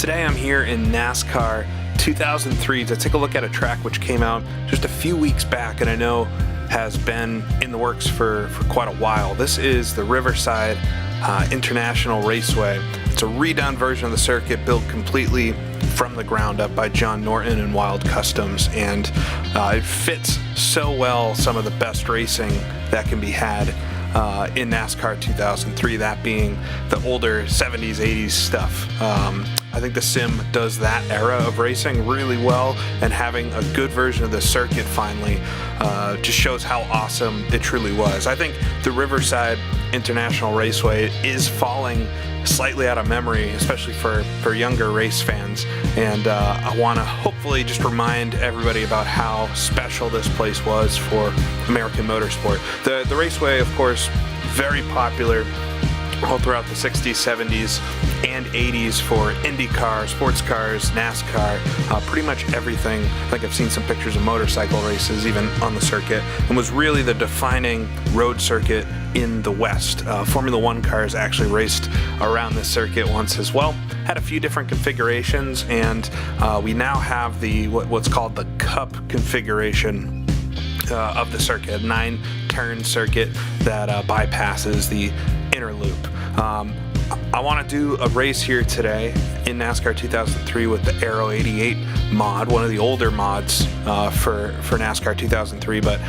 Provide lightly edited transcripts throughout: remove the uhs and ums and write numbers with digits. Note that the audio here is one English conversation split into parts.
Today I'm here in NASCAR 2003 to take a look at a track which came out just a few weeks back and I know has been in the works for quite a while. This is the Riverside International Raceway. It's a redone version of the circuit built completely from the ground up by John Norton and Wild Customs, and it fits so well some of the best racing that can be had in NASCAR 2003, that being the older 70s, 80s stuff. I think the sim does that era of racing really well, and having a good version of the circuit finally just shows how awesome it truly was. I think the Riverside International Raceway is falling slightly out of memory, especially for younger race fans, and I want to hopefully just remind everybody about how special this place was for American motorsport. The raceway, of course, very popular all throughout the 60s, 70s, and 80s for IndyCar, sports cars, NASCAR, pretty much everything. I think I've seen some pictures of motorcycle races even on the circuit, and was really the defining road circuit in the West. Formula One cars actually raced around this circuit once as well. Had a few different configurations, and we now have the what's called the Cup configuration of the circuit, a 9-turn circuit that bypasses the inner loop. I want to do a race here today in NASCAR 2003 with the Aero 88 mod, one of the older mods for NASCAR 2003, but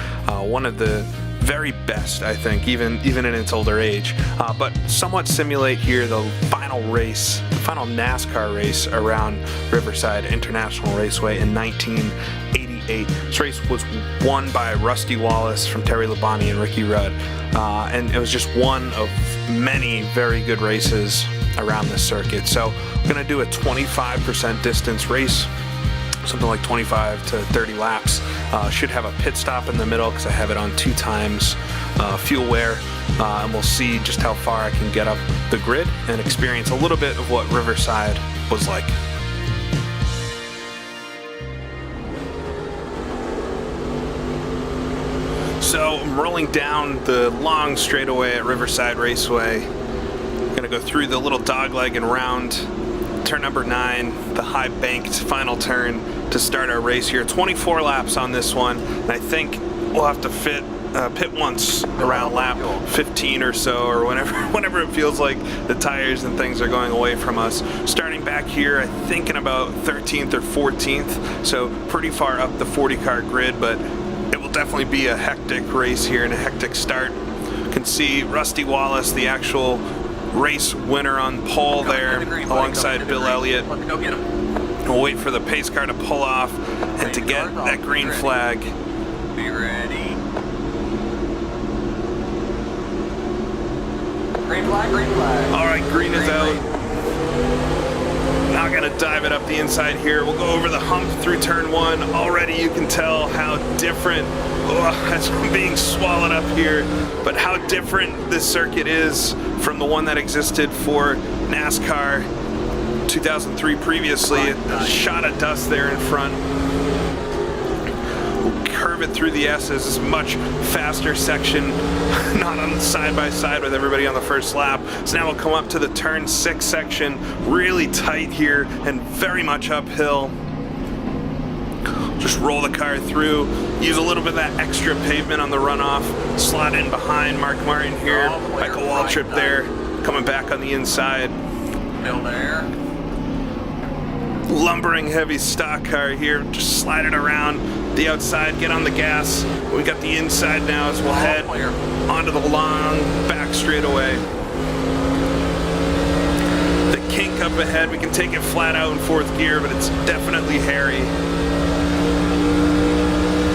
one of the very best, I think, even in its older age, but somewhat simulate here the final NASCAR race around Riverside International Raceway in 1988. This race was won by Rusty Wallace from Terry Labonte and Ricky Rudd, and it was just one of many very good races around this circuit. So we're going to do a 25% distance race, something like 25 to 30 laps. Should have a pit stop in the middle because I have it on 2 times fuel wear, and we'll see just how far I can get up the grid and experience a little bit of what Riverside was like. So I'm rolling down the long straightaway at Riverside Raceway. I'm going to go through the little dogleg and round turn number 9, the high banked final turn to start our race here. 24 laps on this one, and I think we'll have to pit once around lap 15 or so, or whenever it feels like the tires and things are going away from us. Starting back here, I think in about 13th or 14th, so pretty far up the 40-car grid, but it will definitely be a hectic race here and a hectic start. You can see Rusty Wallace, the actual race winner, on pole there alongside Bill Elliott. We'll wait for the pace car to pull off and to get that green flag. Be ready. Green flag, green flag. All right, green is out. Now gonna dive it up the inside here. We'll go over the hump through turn 1. Already you can tell how different, as I'm being swallowed up here, but how different this circuit is from the one that existed for NASCAR 2003 previously. A shot of dust there in front. We'll curve it through the S's. It's a much faster section, not on side by side with everybody on the first lap. So now we'll come up to the turn 6 section, really tight here and very much uphill. Just roll the car through, use a little bit of that extra pavement on the runoff, slot in behind Mark Martin here, Michael Waltrip there, coming back on the inside. Still there. Lumbering heavy stock car here, just slide it around the outside, get on the gas. We got the inside now as we'll head onto the long back straightaway. The kink up ahead, we can take it flat out in 4th gear, but it's definitely hairy.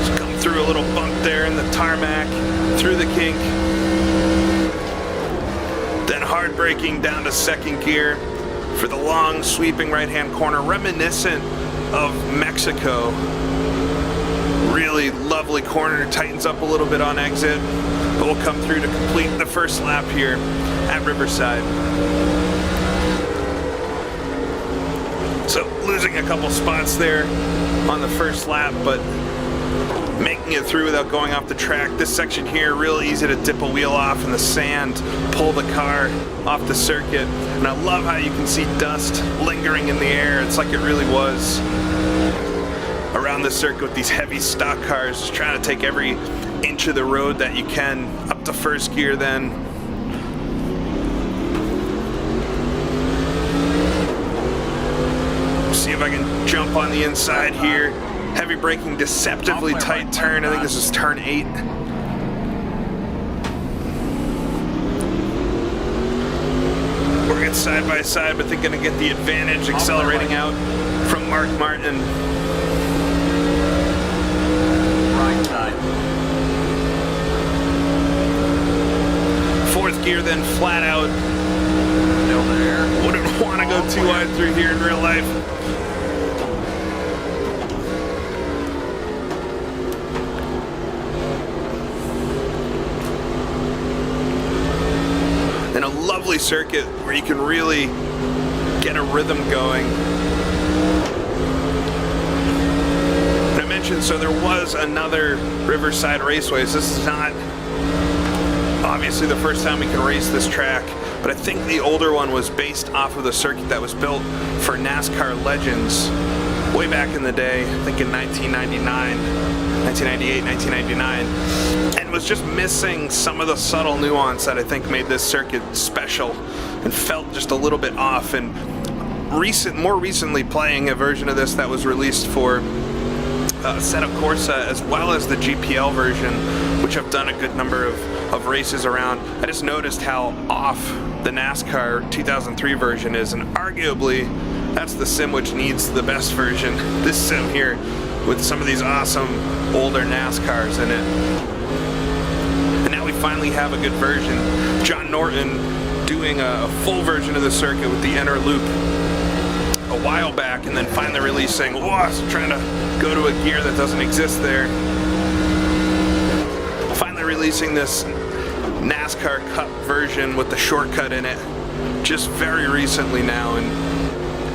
Just come through a little bump there in the tarmac, through the kink. Then hard braking down to 2nd gear for the long sweeping right-hand corner, reminiscent of Mexico. Really lovely corner, tightens up a little bit on exit, but we'll come through to complete the first lap here at Riverside. So losing a couple spots there on the first lap, but making it through without going off the track. This section here, real easy to dip a wheel off in the sand, pull the car off the circuit. And I love how you can see dust lingering in the air. It's like it really was around the circuit with these heavy stock cars, just trying to take every inch of the road that you can. Up to first gear then. See if I can jump on the inside here. Heavy braking, deceptively tight turn. I think this is turn 8. Working side by side, but they're going to get the advantage accelerating out from Mark Martin. Right side. Fourth gear, then flat out. Still there. Wouldn't want to go too wide through here in real life. And a lovely circuit where you can really get a rhythm going. And I mentioned, so there was another Riverside Raceway. So this is not obviously the first time we can race this track, but I think the older one was based off of the circuit that was built for NASCAR Legends way back in the day, I think in 1999, 1998, 1999, and was just missing some of the subtle nuance that I think made this circuit special and felt just a little bit off. And more recently playing a version of this that was released for Setup Corsa, as well as the GPL version, which I've done a good number of races around. I just noticed how off the NASCAR 2003 version is, and arguably that's the sim which needs the best version. This sim here with some of these awesome older NASCARs in it. And now we finally have a good version. John Norton doing a full version of the circuit with the NR loop a while back, and then finally releasing, trying to go to a gear that doesn't exist there. Finally releasing this NASCAR Cup version with the shortcut in it just very recently now, and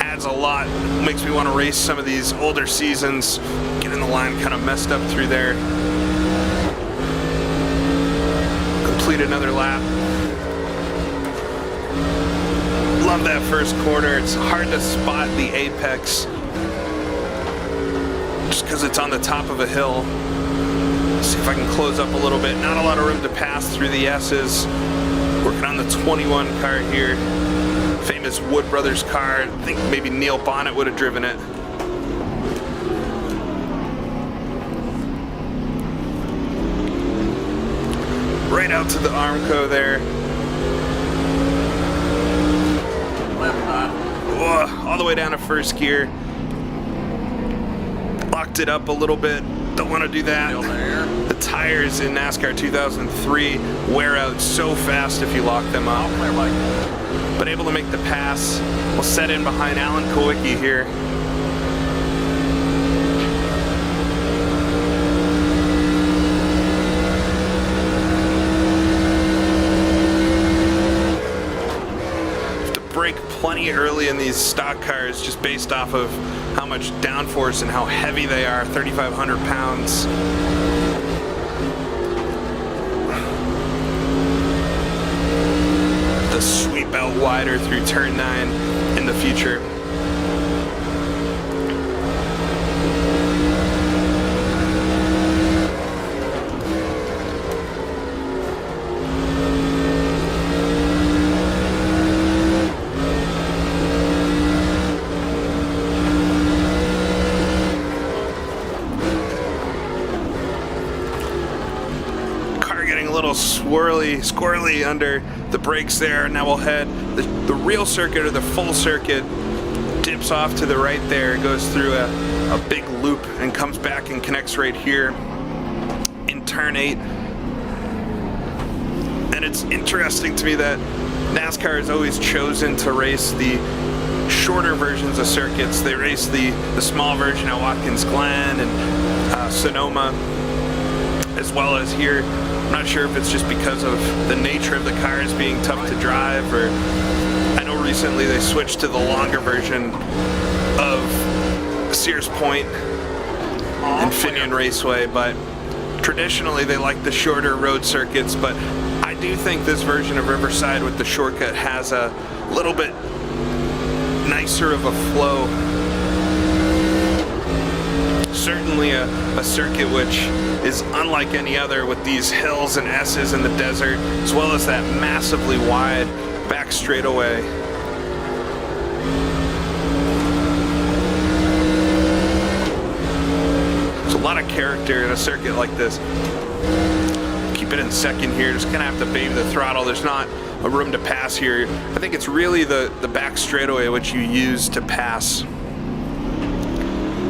adds a lot. Makes me want to race some of these older seasons, getting the line kind of messed up through there. Complete another lap. Love that first corner. It's hard to spot the apex just because it's on the top of a hill. Let's see if I can close up a little bit. Not a lot of room to pass through the S's. Working on the 21 car here. Famous Wood Brothers car. I think maybe Neil Bonnet would have driven it. Right out to the Armco there. All the way down to first gear. Locked it up a little bit. Don't want to do that. The tires in NASCAR 2003 wear out so fast if you lock them up. But able to make the pass. We'll set in behind Alan Kowicki here. Brake plenty early in these stock cars just based off of how much downforce and how heavy they are, 3,500 pounds. The sweep out wider through turn 9 in the future. Squirrely under the brakes there. Now we'll head the real circuit, or the full circuit, dips off to the right there, goes through a big loop and comes back and connects right here in turn 8. And it's interesting to me that NASCAR has always chosen to race the shorter versions of circuits. They race the small version at Watkins Glen and Sonoma, as well as here. I'm not sure if it's just because of the nature of the cars being tough to drive, or I know recently they switched to the longer version of Sears Point and Finian Raceway, but Traditionally, they like the shorter road circuits, but I do think this version of Riverside with the shortcut has a little bit nicer of a flow. Certainly a circuit which is unlike any other, with these hills and S's in the desert, as well as that massively wide back straightaway. There's a lot of character in a circuit like this. Keep it in second here, just gonna have to baby the throttle. There's not a room to pass here. I think it's really the back straightaway which you use to pass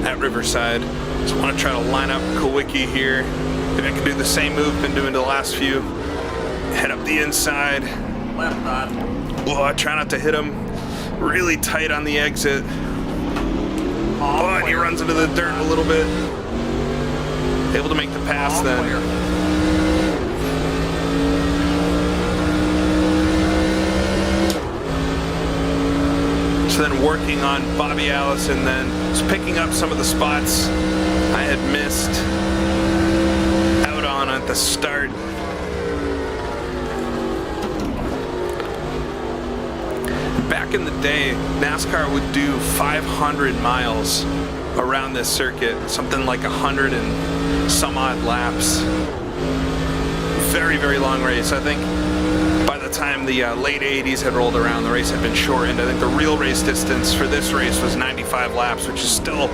at Riverside. So I want to try to line up Kowicki here. Maybe I can do the same move been doing the last few. Head up the inside. Left side. Oh, I try not to hit him. Really tight on the exit. Oh, and he runs into the dirt a little bit. Able to make the pass then. So then working on Bobby Allison, then just picking up some of the spots I had missed out on at the start. Back in the day, NASCAR would do 500 miles around this circuit, something like 100 and some odd laps. Very, very long race. I think by the time the late 80s had rolled around, the race had been shortened. I think the real race distance for this race was 95 laps, which is still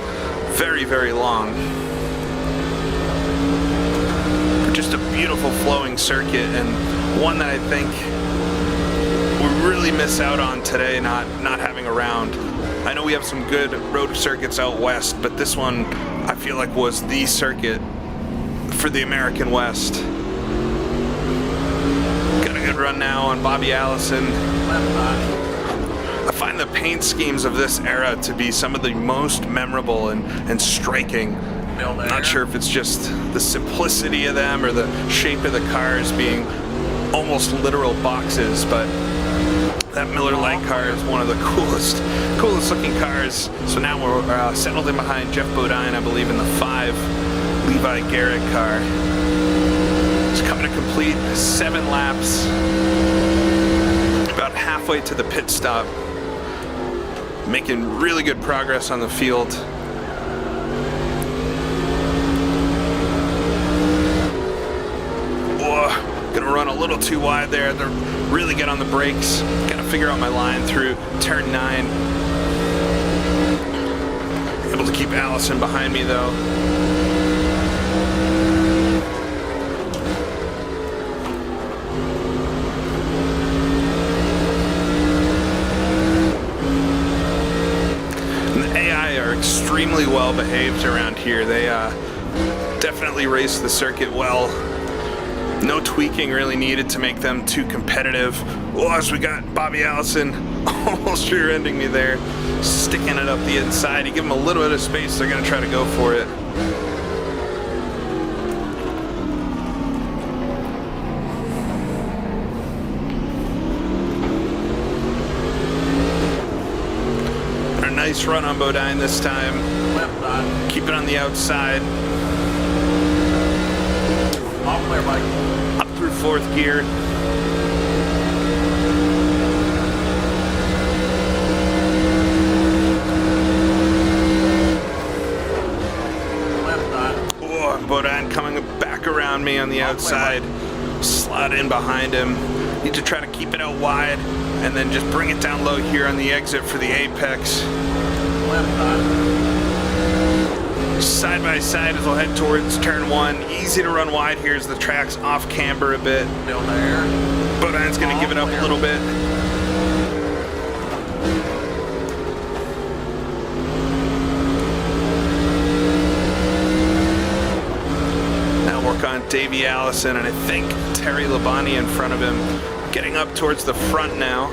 very, very long. Just a beautiful flowing circuit, and one that I think we really miss out on today, not having around. I know we have some good road circuits out west, but this one I feel like was the circuit for the American West. Got a good run now on Bobby Allison. I find the paint schemes of this era to be some of the most memorable and striking. Not sure if it's just the simplicity of them or the shape of the cars being almost literal boxes, but that Miller Lite car is one of the coolest looking cars. So now we're settled in behind Jeff Bodine, I believe, in the 5 Levi Garrett car. It's coming to complete 7 laps, about halfway to the pit stop, making really good progress on the field. Gonna run a little too wide there to really get on the brakes. Gotta figure out my line through turn 9. Able to keep Allison behind me though. And the AI are extremely well behaved around here. They definitely race the circuit well. No tweaking really needed to make them too competitive. Oh, as we got Bobby Allison almost rear-ending me there, sticking it up the inside. You give them a little bit of space, they're going to try to go for it. A nice run on Bodine this time. Keep it on the outside. All clear, Mike. Up through 4th gear. Left side. Oh, Bodine coming back around me on the outside. Slide in behind him. Need to try to keep it out wide and then just bring it down low here on the exit for the apex. Left side. Side by side as we'll head towards turn 1. Easy to run wide here as the track's off camber a bit. Still there. Bodine's going to give it up a little bit. Now work on Davey Allison and I think Terry Labonte in front of him. Getting up towards the front now.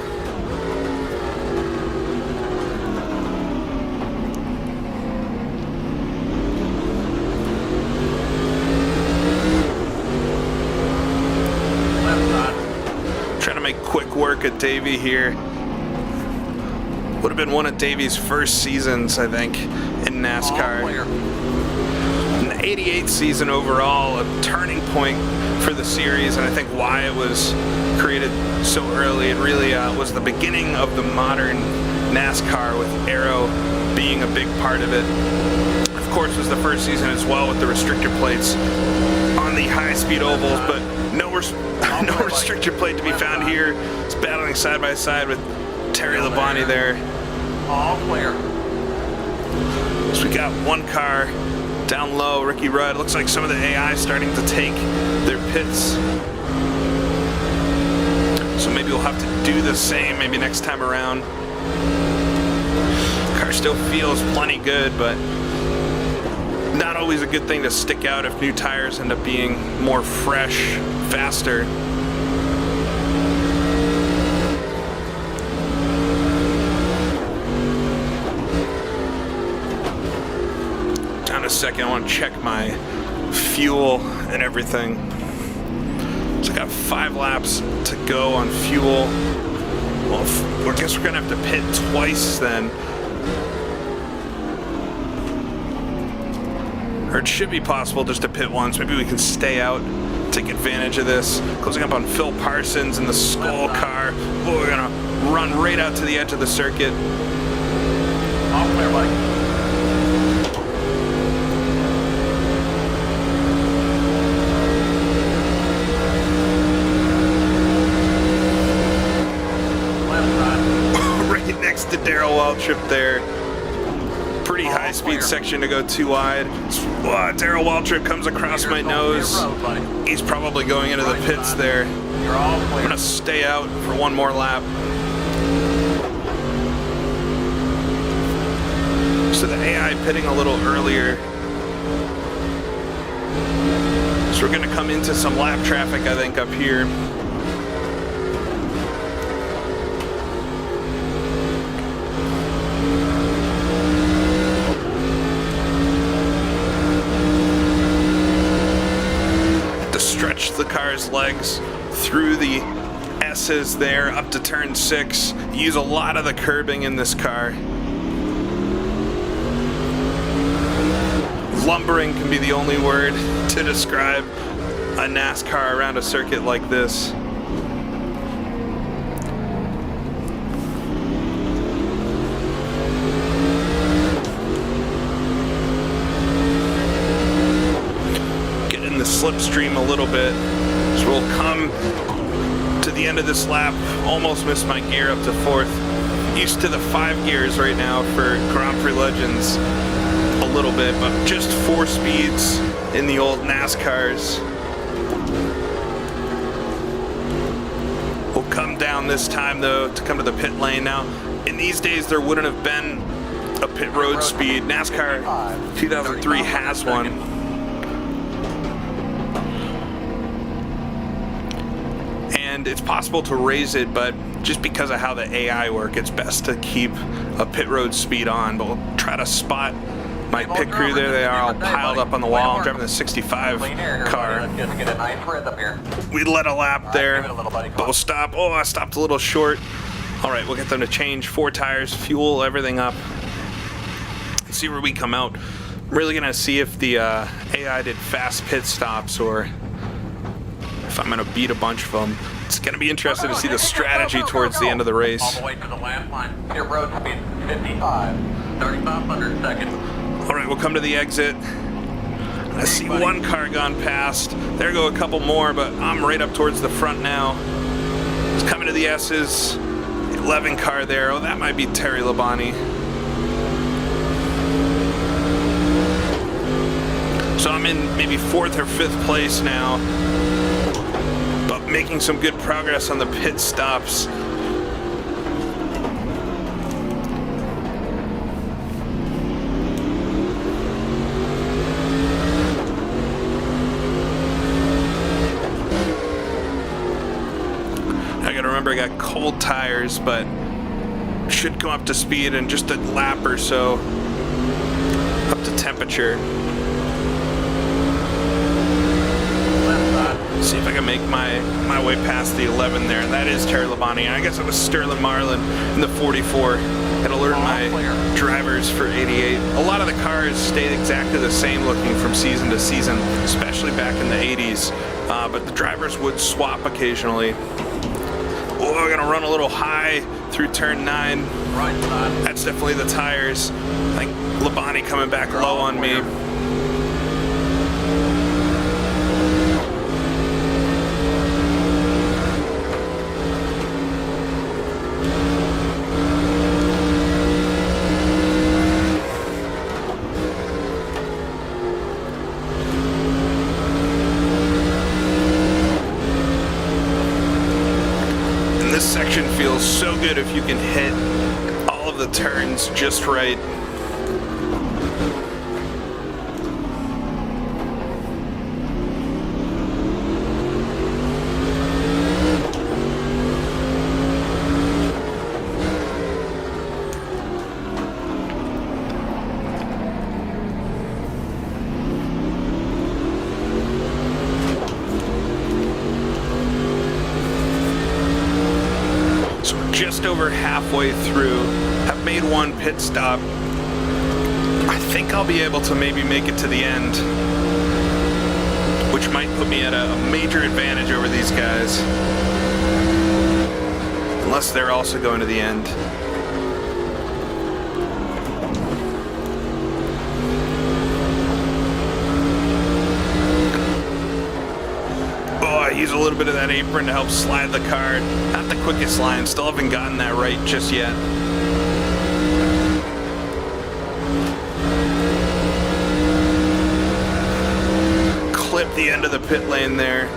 Quick work at Davey here. Would have been one of Davey's first seasons, I think, in NASCAR. In the 88th season overall, a turning point for the series, and I think why it was created so early. It really was the beginning of the modern NASCAR, with aero being a big part of it. Of course, it was the first season as well with the restrictor plates on the high-speed ovals, but no restrictor plate to be found here. It's battling side by side with Terry Labonte there. All clear. So we got one car down low, Ricky Rudd. Looks like some of the AI starting to take their pits. So maybe we'll have to do the same maybe next time around. Car still feels plenty good, but not always a good thing to stick out if new tires end up being more fresh, faster. Down a second, I want to check my fuel and everything. So I got 5 laps to go on fuel. Well, I guess we're gonna have to pit twice then. Or it should be possible just to pit once. Maybe we can stay out, take advantage of this. Closing up on Phil Parsons in the Skull car. Oh, we're gonna run right out to the edge of the circuit. All clear, Mike. Right next to Darrell Waltrip there. Pretty high-speed section to go too wide. Darrell Waltrip comes across my nose. He's probably going into the pits there. I'm gonna stay out for one more lap. So the AI pitting a little earlier. So we're gonna come into some lap traffic, I think, up here. Stretch the car's legs through the S's there up to turn 6. Use a lot of the curbing in this car. Lumbering can be the only word to describe a NASCAR around a circuit like this. Slipstream a little bit, so we'll come to the end of this lap. Almost missed my gear up to 4th. Used to the 5 gears right now for Grand Prix Legends a little bit, but just 4 speeds in the old NASCARs. We'll come down this time though to come to the pit lane. Now in these days there wouldn't have been a pit road speed. NASCAR 2003 has one. And it's possible to raise it, but just because of how the AI work, it's best to keep a pit road speed on. But we'll try to spot my pit crew. There they are, all piled up on the wall. I'm driving the 65 car. We let a lap there, but we'll stop. Oh, I stopped a little short. All right, we'll get them to change 4 tires, fuel everything up, and see where we come out. I'm really gonna see if the AI did fast pit stops or if I'm gonna beat a bunch of them. It's going to be interesting to see the strategy towards the end of the race. All the way to the lap line. Your road speed 55. 3,500 seconds. All right, we'll come to the exit. I see one car gone past. There go a couple more, but I'm right up towards the front now. It's coming to the S's. The 11 car there. Oh, that might be Terry Labonte. So I'm in maybe 4th or 5th place now, but making some good progress on the pit stops. I gotta remember I got cold tires, but should come up to speed in just a lap or so, up to temperature. See if I can make my way past the 11 there, and that is Terry Labonte. I guess it was Sterling Marlin in the 44. Had to learn my drivers for 88. A lot of the cars stayed exactly the same looking from season to season, especially back in the 80s. But the drivers would swap occasionally. Oh, we're gonna run a little high through turn 9. Right side. That's definitely the tires. I think Labonte coming back low on me. This section feels so good if you can hit all of the turns just right. Just over halfway through, have made one pit stop. I think I'll be able to maybe make it to the end, which might put me at a major advantage over these guys, unless they're also going to the end. Use a little bit of that apron to help slide the car. Not the quickest line, still haven't gotten that right just yet. Clip the end of the pit lane there.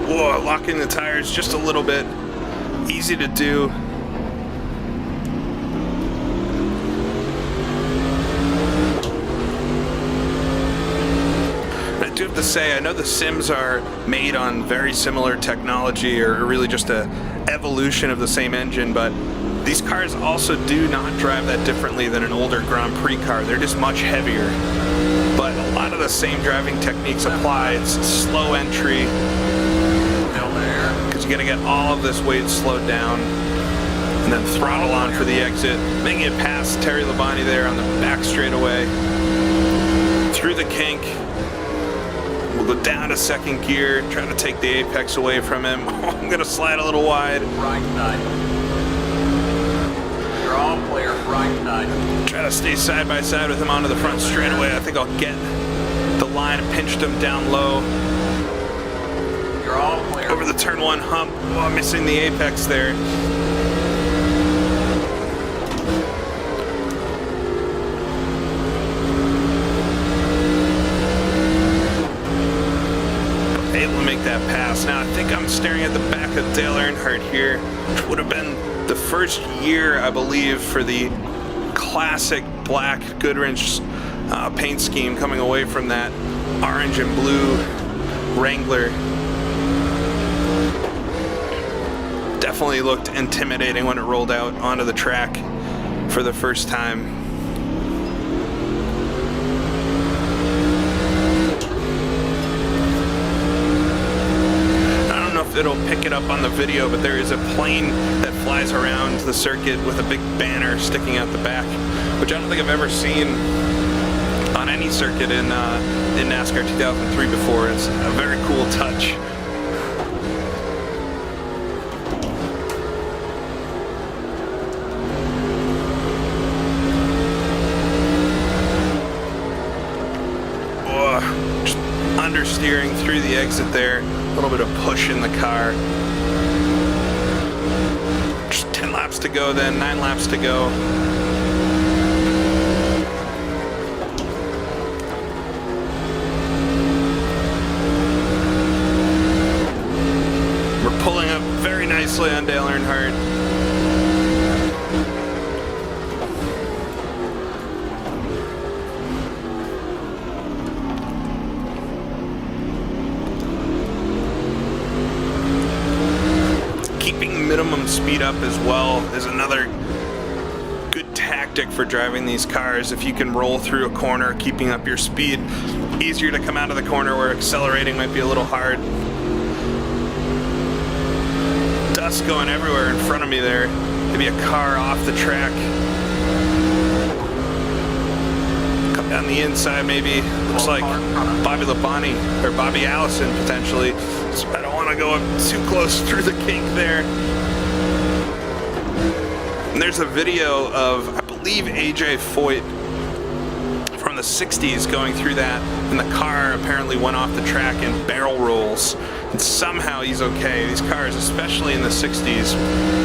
Whoa, locking the tires just a little bit. Easy to do. I do have to say, I know the sims are made on very similar technology, or really just a evolution of the same engine, but these cars also do not drive that differently than an older Grand Prix car. They're just much heavier, but a lot of the same driving techniques apply. It's slow entry, you gotta get all of this weight slowed down and then throttle on for the exit, making it past Terry Labonte there on the back straightaway. Through the kink, we'll go down to second gear, try to take the apex away from him. Oh, I'm gonna slide a little wide. Right side. You're all clear, right side. Try to stay side by side with him onto the front straightaway. I think I'll get the line, pinched him down low. You're all clear. Over the turn 1 hump. Oh, I'm missing the apex there. Able to make that pass. Now I think I'm staring at the back of Dale Earnhardt here, which would have been the first year, I believe, for the classic black Goodwrench paint scheme, coming away from that orange and blue Wrangler. Definitely looked intimidating when it rolled out onto the track for the first time. I don't know if it'll pick it up on the video, but there is a plane that flies around the circuit with a big banner sticking out the back, which I don't think I've ever seen on any circuit in NASCAR 2003 before. It's a very cool touch. Just understeering through the exit there, a little bit of push in the car. Just 10 laps to go then, 9 laps to go. We're pulling up very nicely on Dale Earnhardt. speed up as well is another good tactic for driving these cars. If you can roll through a corner, keeping up your speed, easier to come out of the corner where accelerating might be a little hard. Dust going everywhere in front of me there. Maybe a car off the track. Come down the inside maybe. Looks like Bobby Labonte or Bobby Allison potentially. So I don't want to go up too close through the kink there. And there's a video of, I believe, AJ Foyt from the 60s going through that, and the car apparently went off the track in barrel rolls, and somehow he's okay. These cars, especially in the 60s,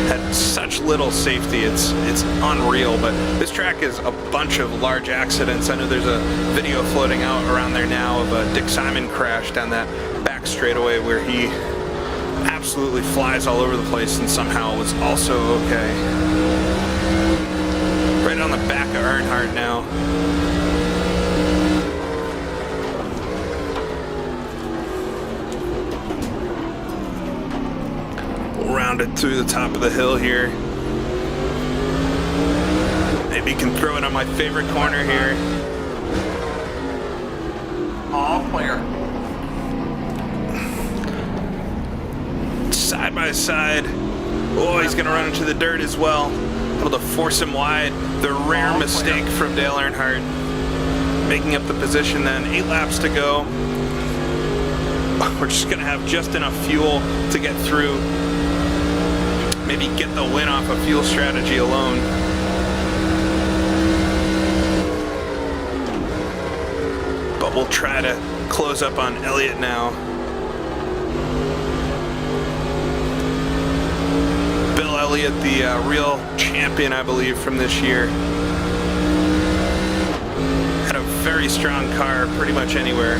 had such little safety. It's unreal, but this track is a bunch of large accidents. I know there's a video floating out around there now of a Dick Simon crash down that back straightaway where he absolutely flies all over the place and somehow was also okay. Right on the back of Earnhardt now. We'll round it through the top of the hill here. Maybe you can throw it on my favorite corner here. All clear. Side by side. Oh, he's going to run into the dirt as well. Able to force him wide. The rare mistake from Dale Earnhardt. Making up the position then. 8 laps to go. We're just going to have just enough fuel to get through. Maybe get the win off of fuel strategy alone. But we'll try to close up on Elliott now. Elliott, the real champion, I believe, from this year. Had a very strong car pretty much anywhere.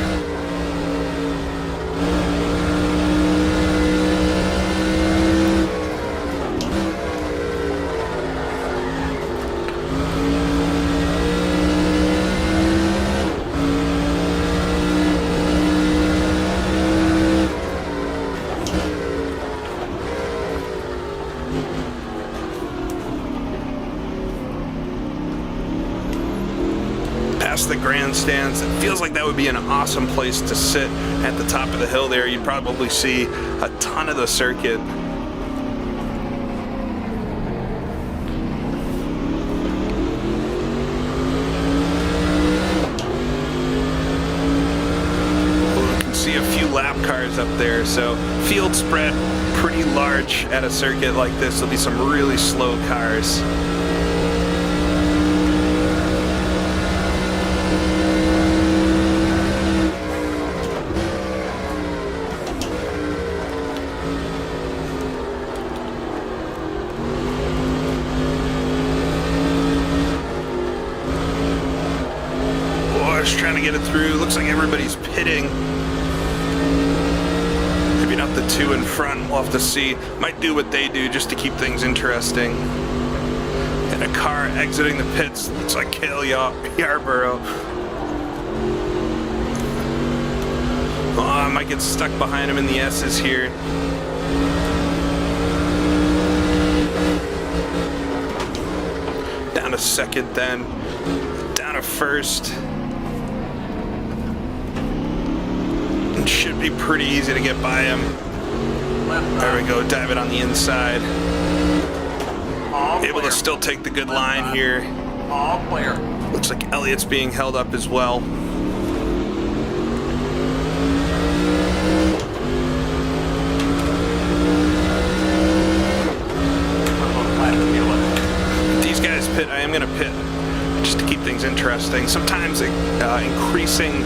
The grandstands. It feels like that would be an awesome place to sit at the top of the hill there. You'd probably see a ton of the circuit. Well, you can see a few lap cars up there, so field spread pretty large at a circuit like this. There'll be some really slow cars. Trying to get it through. Looks like everybody's pitting. Maybe not the two in front. We'll have to see. Might do what they do just to keep things interesting. And a car exiting the pits. Looks like Cale Yarborough. Oh, I might get stuck behind him in the S's here. Down to second then. Down to first. Should be pretty easy to get by him. There we go, dive it on the inside. Able to still take the good line here. All clear. Looks like Elliott's being held up as well. These guys pit, I am going to pit just to keep things interesting. Sometimes increasing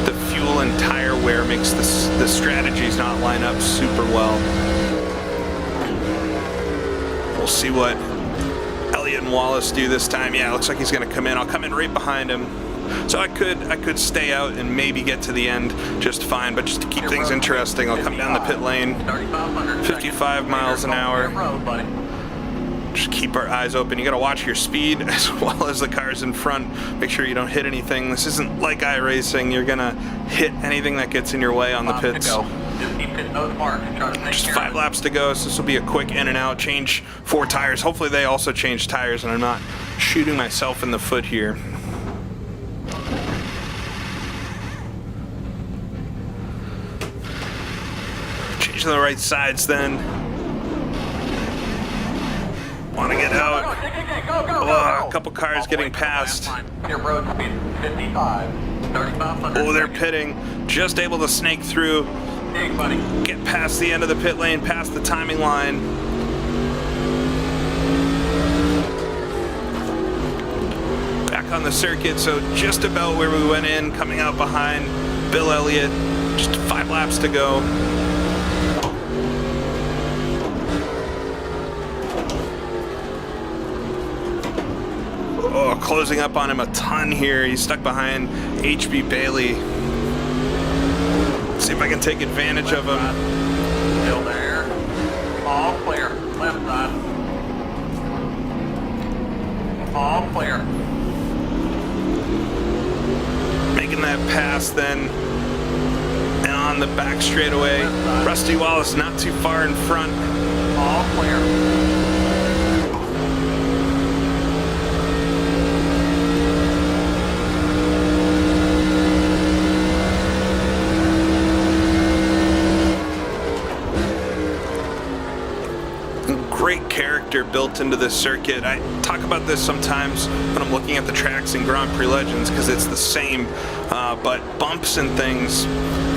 the fuel and tire wear makes the strategies not line up super well. We'll see what Elliott and Wallace do this time. Yeah, it looks like he's going to come in. I'll come in right behind him. So I could stay out and maybe get to the end just fine, but just to keep things interesting, I'll come down the pit lane. 55 miles an hour. Just keep our eyes open. You got to watch your speed as well as the cars in front. Make sure you don't hit anything. This isn't like iRacing. You're going to hit anything that gets in your way on the pits. Just keep hitting those marks and try to take Just care 5 of it. laps to go, so this will be a quick in and out, change 4 tires. Hopefully they also change tires and I'm not shooting myself in the foot here. Change to the right sides then. Want to get out. Oh, a couple cars getting past. Pit road speed 55, 3500. Oh, they're pitting. Just able to snake through. Hey, buddy. Get past the end of the pit lane, past the timing line. Back on the circuit, so just about where we went in, coming out behind Bill Elliott. Just 5 laps to go. Oh, closing up on him a ton here. He's stuck behind HB Bailey. See if I can take advantage of him. Still there. All clear. Left side. All clear. Making that pass then. And on the back straightaway. Rusty Wallace not too far in front. All clear. Great character built into this circuit. I talk about this sometimes when I'm looking at the tracks in Grand Prix Legends because it's the same, but bumps and things,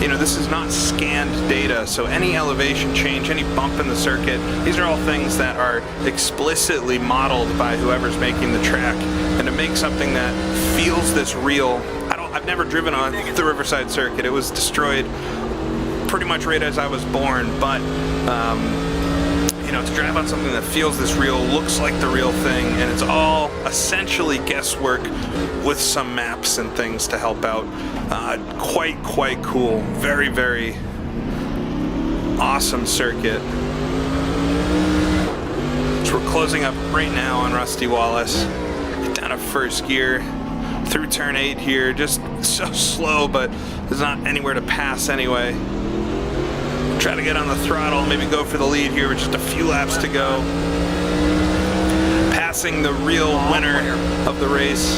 you know, this is not scanned data, so any elevation change, any bump in the circuit, these are all things that are explicitly modeled by whoever's making the track, and to make something that feels this real. I've never driven on the Riverside circuit. It was destroyed pretty much right as I was born, but you know, to drive on something that feels this real, looks like the real thing, and it's all essentially guesswork with some maps and things to help out. Quite cool. Very, very awesome circuit. So we're closing up right now on Rusty Wallace. Get down to first gear through turn 8 here. Just so slow, but there's not anywhere to pass anyway. Try to get on the throttle, maybe go for the lead here with just a few laps to go. Passing the real winner of the race.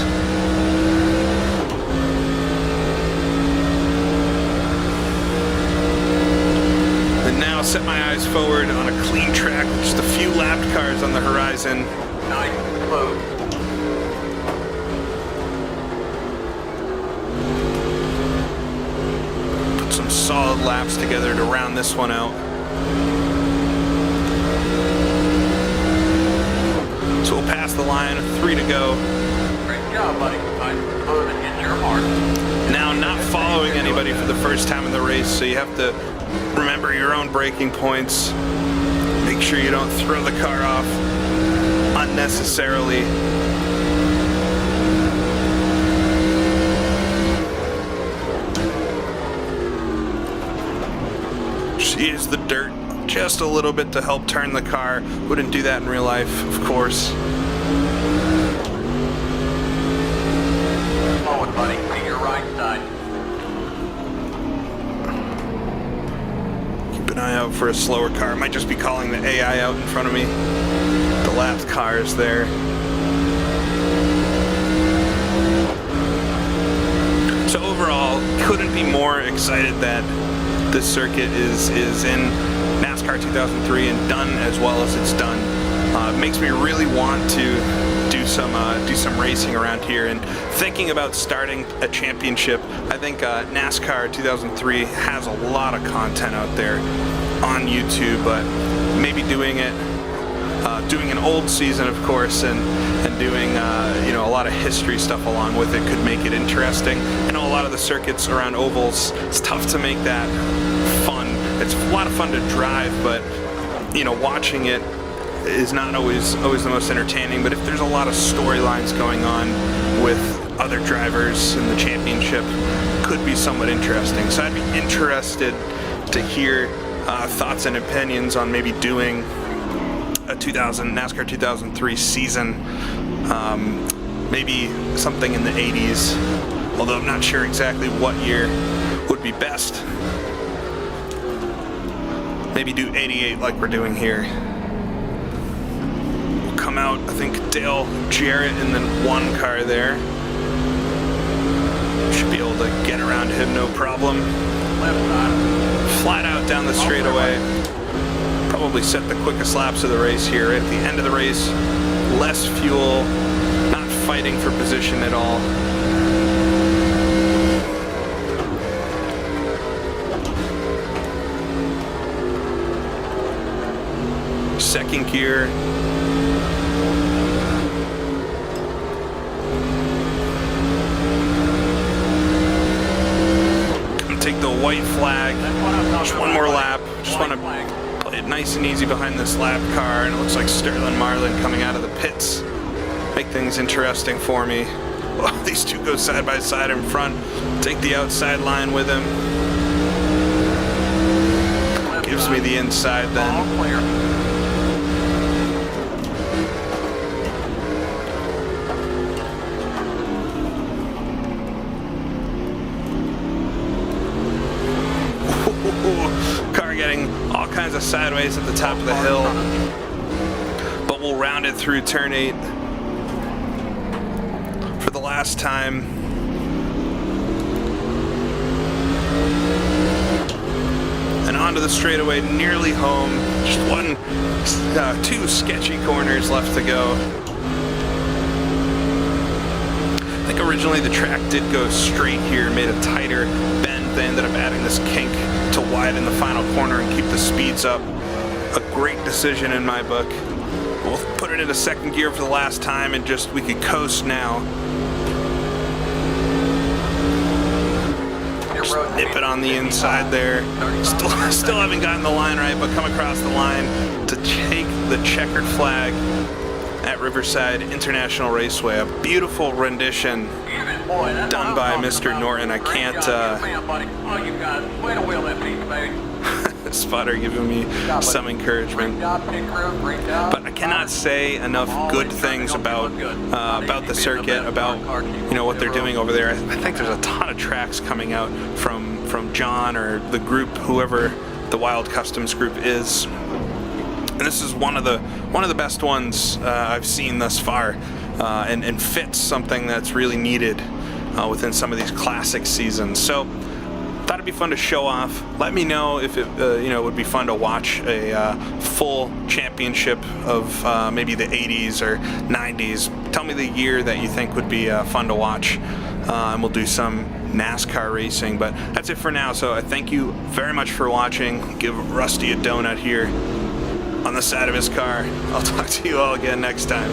And now set my eyes forward on a clean track with just a few lapped cars on the horizon. Nice. Close. Some solid laps together to round this one out. So we'll pass the line, 3 to go. Great job, buddy. Nice. Close and get your mark. Now not following anybody for the first time in the race, so you have to remember your own braking points. Make sure you don't throw the car off unnecessarily. Use the dirt just a little bit to help turn the car. Wouldn't do that in real life, of course. Forward, buddy. To your right side. Keep an eye out for a slower car. Might just be calling the AI out in front of me. The lapped car is there. So overall, couldn't be more excited that this circuit is in NASCAR 2003 and done as well as it's done. It makes me really want to do some racing around here, and thinking about starting a championship. I think NASCAR 2003 has a lot of content out there on YouTube, but maybe doing an old season, of course, and doing you know, a lot of history stuff along with it could make it interesting. I know a lot of the circuits around ovals, it's tough to make that fun. It's a lot of fun to drive, but you know, watching it is not always the most entertaining. But if there's a lot of storylines going on with other drivers in the championship, could be somewhat interesting. So I'd be interested to hear thoughts and opinions on maybe doing a NASCAR 2003 season, maybe something in the 80s, although I'm not sure exactly what year would be best. maybe do 88 like we're doing here. We'll come out, I think, Dale Jarrett and then one car there. Should be able to get around him no problem. Flat out down the straightaway. Probably set the quickest laps of the race here. Right at the end of the race, less fuel, not fighting for position at all. Second gear. Gonna take the white flag. Just one more lap. Just want to play it nice and easy behind this lap car, and it looks like Sterling Marlin coming out of the pits. Make things interesting for me. Well, these two go side by side in front. Take the outside line with him. Gives me the inside then. Car getting all kinds of sideways at the top of the hill, but we'll round it through turn 8 for the last time. And onto the straightaway, nearly home. Just two sketchy corners left to go. I think originally the track did go straight here, made a tighter bend. They ended up adding this kink to widen the final corner and keep the speeds up. A great decision in my book. We'll put it into second gear for the last time and just we could coast now. Just nip it on the inside there. Still haven't gotten the line right, but come across the line to take the checkered flag at Riverside International Raceway. A beautiful rendition done by Mr. Norton. I can't Spotter giving me some encouragement, but I cannot say enough good things about the circuit, about what they're doing over there. I think there's a ton of tracks coming out from John or the group, whoever the Wild Customs group is. And this is one of the best ones I've seen thus far, and fits something that's really needed within some of these classic seasons. So thought it'd be fun to show off. Let me know if it would be fun to watch a full championship of maybe the 80s or 90s. Tell me the year that you think would be fun to watch, and we'll do some NASCAR racing. But that's it for now. So I thank you very much for watching. Give Rusty a donut here on the side of his car. I'll talk to you all again next time.